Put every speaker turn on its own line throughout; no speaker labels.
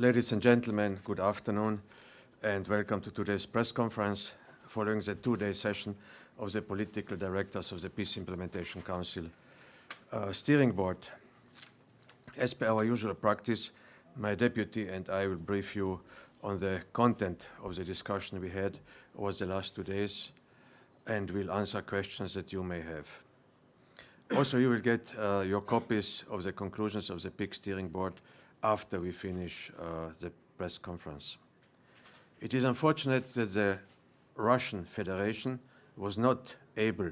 Ladies and gentlemen, good afternoon and welcome to today's press conference following the two-day session of the political directors of the Peace Implementation Council Steering Board. As per our usual practice, my deputy and I will brief you on the content of the discussion we had over the last 2 days and will answer questions that you may have. Also, you will get your copies of the conclusions of the PIC Steering Board after we finish the press conference. It is unfortunate that the Russian Federation was not able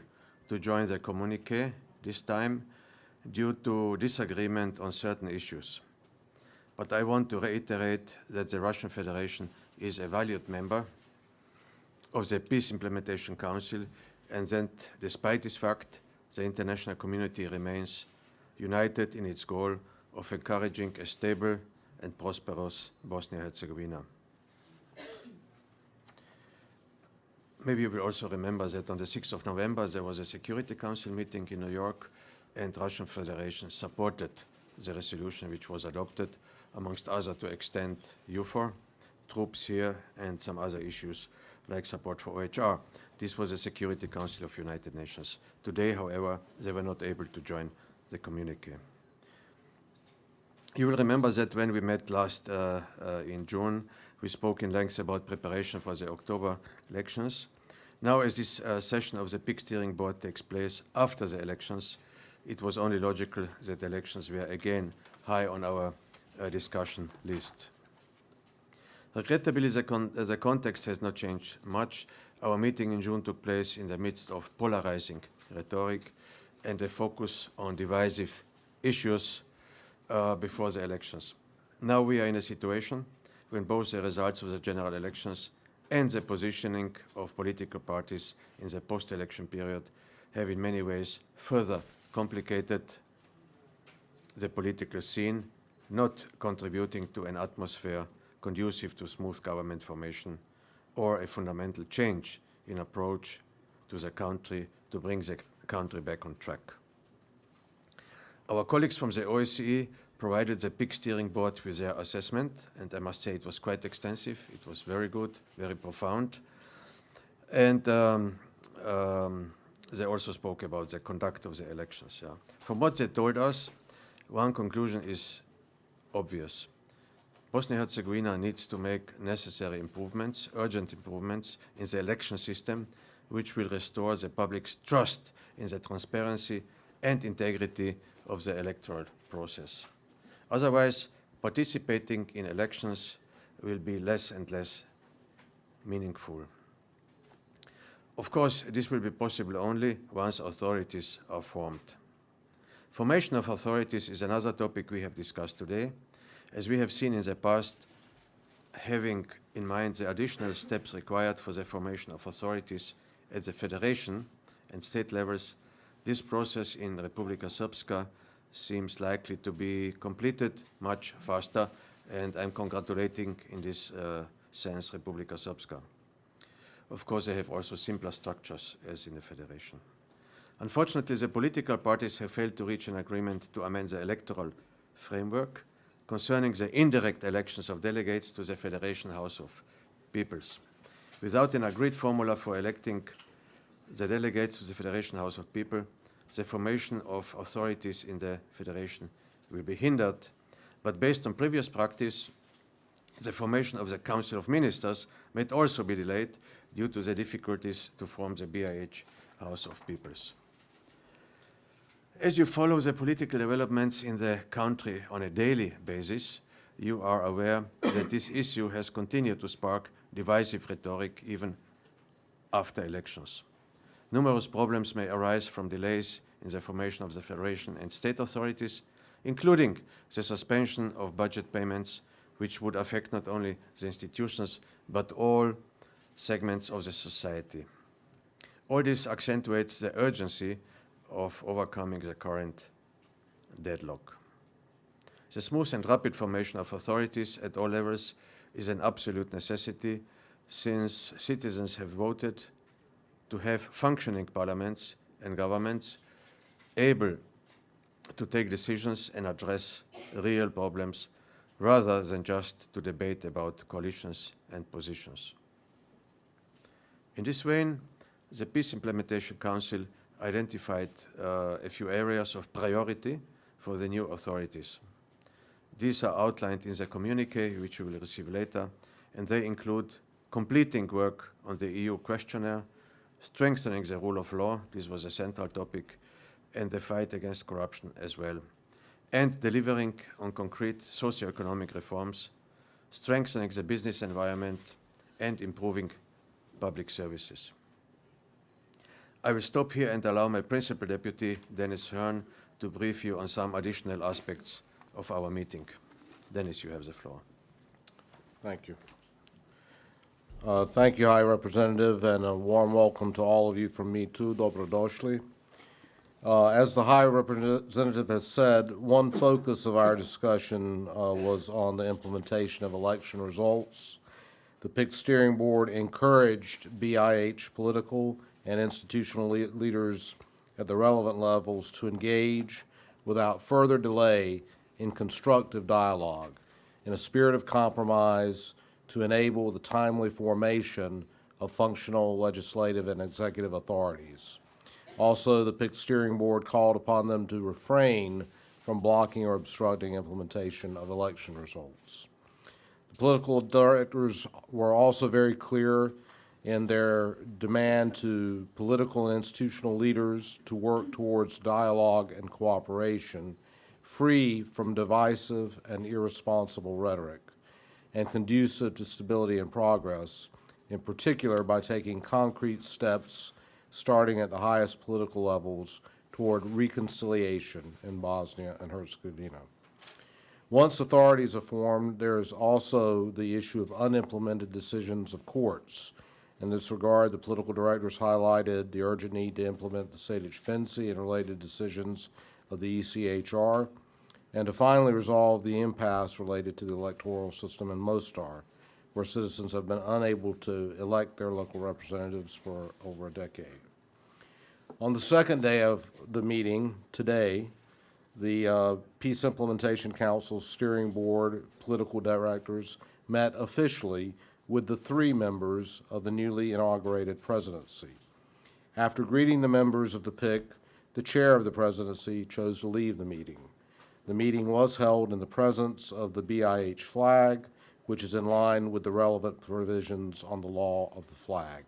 to join the communiqué this time due to disagreement on certain issues. But I want to reiterate that the Russian Federation is a valued member of the Peace Implementation Council, and that despite this fact, the international community remains united in its goal of encouraging a stable and prosperous Bosnia-Herzegovina. Maybe you will also remember that on the 6th of November there was a Security Council meeting in New York, and Russian Federation supported the resolution which was adopted, amongst others to extend EUFOR troops here and some other issues like support for OHR. This was the Security Council of United Nations. Today, however, they were not able to join the communiqué. You will remember that when we met last in June, we spoke in length about preparation for the October elections. Now, as this session of the PIC Steering Board takes place after the elections, it was only logical that elections were again high on our discussion list. Regrettably, the context has not changed much. Our meeting in June took place in the midst of polarizing rhetoric and a focus on divisive issues before the elections. Now we are in a situation when both the results of the general elections and the positioning of political parties in the post-election period have in many ways further complicated the political scene, not contributing to an atmosphere conducive to smooth government formation or a fundamental change in approach to the country to bring the country back on track. Our colleagues from the OSCE provided the PIC Steering Board with their assessment, and I must say it was quite extensive. It was very good, very profound. And they also spoke about the conduct of the elections. Yeah. From what they told us, one conclusion is obvious. Bosnia-Herzegovina needs to make necessary improvements, urgent improvements in the election system, which will restore the public's trust in the transparency and integrity of the electoral process. Otherwise, participating in elections will be less and less meaningful. Of course, this will be possible only once authorities are formed. Formation of authorities is another topic we have discussed today. As we have seen in the past, having in mind the additional steps required for the formation of authorities at the federation and state levels, this process in Republika Srpska seems likely to be completed much faster, and I'm congratulating in this sense Republika Srpska. Of course, they have also simpler structures as in the federation. Unfortunately, the political parties have failed to reach an agreement to amend the electoral framework concerning the indirect elections of delegates to the Federation House of Peoples. Without an agreed formula for electing the delegates to the Federation House of People, the formation of authorities in the Federation will be hindered, but based on previous practice, the formation of the Council of Ministers might also be delayed due to the difficulties to form the BiH House of Peoples. As you follow the political developments in the country on a daily basis, you are aware that this issue has continued to spark divisive rhetoric even after elections. Numerous problems may arise from delays in the formation of the Federation and state authorities, including the suspension of budget payments, which would affect not only the institutions, but all segments of the society. All this accentuates the urgency of overcoming the current deadlock. The smooth and rapid formation of authorities at all levels is an absolute necessity, since citizens have voted to have functioning parliaments and governments able to take decisions and address real problems rather than just to debate about coalitions and positions. In this vein, the Peace Implementation Council identified a few areas of priority for the new authorities. These are outlined in the communique, which you will receive later, and they include completing work on the EU questionnaire, strengthening the rule of law, this was a central topic, and the fight against corruption as well, and delivering on concrete socio-economic reforms, strengthening the business environment, and improving public services. I will stop here and allow my Principal Deputy, Dennis Hearne, to brief you on some additional aspects of our meeting. Dennis, you have the floor.
Thank you. Thank you, High Representative, and a warm welcome to all of you from me too. Dobrodošli. As the High Representative has said, one focus of our discussion was on the implementation of election results. The PIC Steering Board encouraged BIH political and institutional leaders at the relevant levels to engage without further delay in constructive dialogue in a spirit of compromise to enable the timely formation of functional legislative and executive authorities. Also, the PIC Steering Board called upon them to refrain from blocking or obstructing implementation of election results. The political directors were also very clear in their demand to political and institutional leaders to work towards dialogue and cooperation, free from divisive and irresponsible rhetoric, and conducive to stability and progress, in particular by taking concrete steps starting at the highest political levels toward reconciliation in Bosnia and Herzegovina. Once authorities are formed, there is also the issue of unimplemented decisions of courts. In this regard, the political directors highlighted the urgent need to implement the Sejdić-Finci and related decisions of the ECHR, and to finally resolve the impasse related to the electoral system in Mostar, where citizens have been unable to elect their local representatives for over a decade. On the second day of the meeting, today, the Peace Implementation Council's Steering Board political directors met officially with the 3 members of the newly inaugurated presidency. After greeting the members of the PIC, the chair of the presidency chose to leave the meeting. The meeting was held in the presence of the BIH flag, which is in line with the relevant provisions on the law of the flag.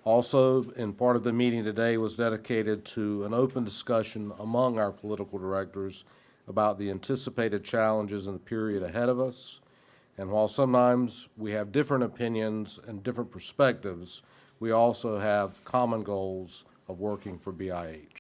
Also, in part of the meeting today was dedicated to an open discussion among our political directors about the anticipated challenges in the period ahead of us. And while sometimes we have different opinions and different perspectives, we also have common goals of working for BIH.